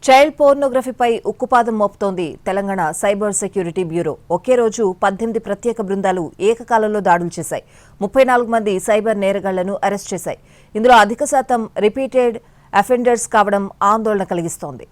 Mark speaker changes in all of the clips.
Speaker 1: Child పోర్నోగ్రఫీపై ఉక్కుపాదం మోపుతోంది Telangana cyber security bureau. ఒకే రోజు 18 ప్రత్యేక బృందాలు ఏకకాలంలో దాడులు చేశాయి. 34 మంది సైబర్ నేరగాళ్లను అరెస్ట్ చేశాయి. ఇందులో అధిక శాతం రిపీటెడ్ అఫెండర్స్ కావడం ఆందోళన కలిగిస్తోంది.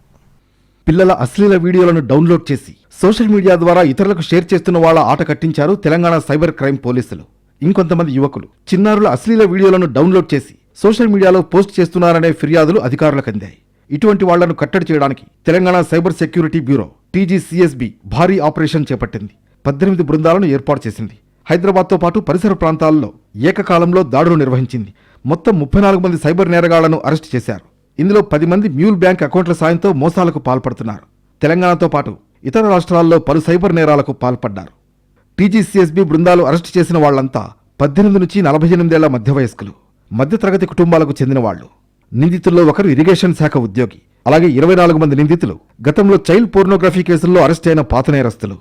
Speaker 2: పిల్లల అశ్లీల వీడియోలను డౌన్లోడ్ చేసి సోషల్ మీడియా ద్వారా ఇతరులకు షేర్ చేస్తున్న వాళ్ళ ఆట కట్టించారు తెలంగాణ సైబర్ క్రైమ్ పోలీసులు. ఇంకొంతమంది యువకులు చిన్నారుల అశ్లీల వీడియోలను డౌన్లోడ్ చేసి సోషల్ మీడియాలో పోస్ట్ చేస్తున్నారనే ఫిర్యాదులు అధికారులకు అందాయి. ఇటువంటి వాళ్లను కట్టడి చేయడానికి Telangana cyber security bureau TGCSB భారీ ఆపరేషన్ చేపట్టింది. 18 బృందాలను ఏర్పాటు చేసింది. హైదరాబాద్తో పాటు పరిసర ప్రాంతాల్లో ఏకకాలంలో దాడులు నిర్వహించింది. మొత్తం 34 మంది సైబర్ నేరగాళ్లను అరెస్ట్ చేశారు. ఇందులో 10 మంది మ్యూల్ బ్యాంక్ అకౌంట్ల సాయంతో మోసాలకు పాల్పడుతున్నారు. తెలంగాణతో పాటు ఇతర రాష్ట్రాల్లో పలు సైబర్ నేరాలకు పాల్పడ్డారు. TGCSB బృందాలు అరెస్ట్ చేసిన వాళ్లంతా 18 నుంచి 48 ఏళ్ల మధ్య వయస్కులు, మధ్యతరగతి కుటుంబాలకు చెందిన వాళ్లు. నిందితుల్లో ఒకరు ఇరిగేషన్ శాఖ ఉద్యోగి. అలాగే 24 మంది నిందితులు గతంలో చైల్డ్ పోర్నోగ్రఫీ కేసుల్లో అరెస్ట్ అయిన పాత నేరస్తులు.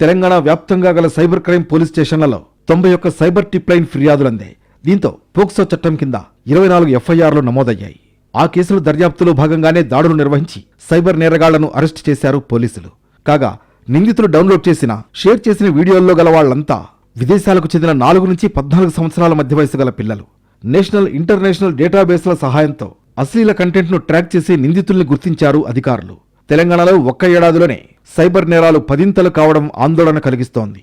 Speaker 2: తెలంగాణ వ్యాప్తంగా గల సైబర్ క్రైమ్ పోలీస్ స్టేషన్లలో 91 సైబర్ టిప్ లైన్ ఫిర్యాదులందాయి. దీంతో పోక్సో చట్టం కింద 24 FIRలు నమోదయ్యాయి. ఆ కేసుల దర్యాప్తులో భాగంగానే దాడులు నిర్వహించి సైబర్ నేరగాళ్లను అరెస్ట్ చేశారు పోలీసులు. కాగా నిందితులు డౌన్లోడ్ చేసిన, షేర్ చేసిన వీడియోల్లో గల వాళ్లంతా విదేశాలకు చెందిన 4 నుంచి 14 సంవత్సరాల మధ్య వయసు గల పిల్లలు. నేషనల్, ఇంటర్నేషనల్ డేటాబేస్ల సహాయంతో అశ్లీల కంటెంట్ను ట్రాక్ చేసి నిందితుల్ని గుర్తించారు అధికారులు. తెలంగాణలో ఒక్క ఏడాదిలోనే సైబర్ నేరాలు 10 కావడం ఆందోళన కలిగిస్తోంది.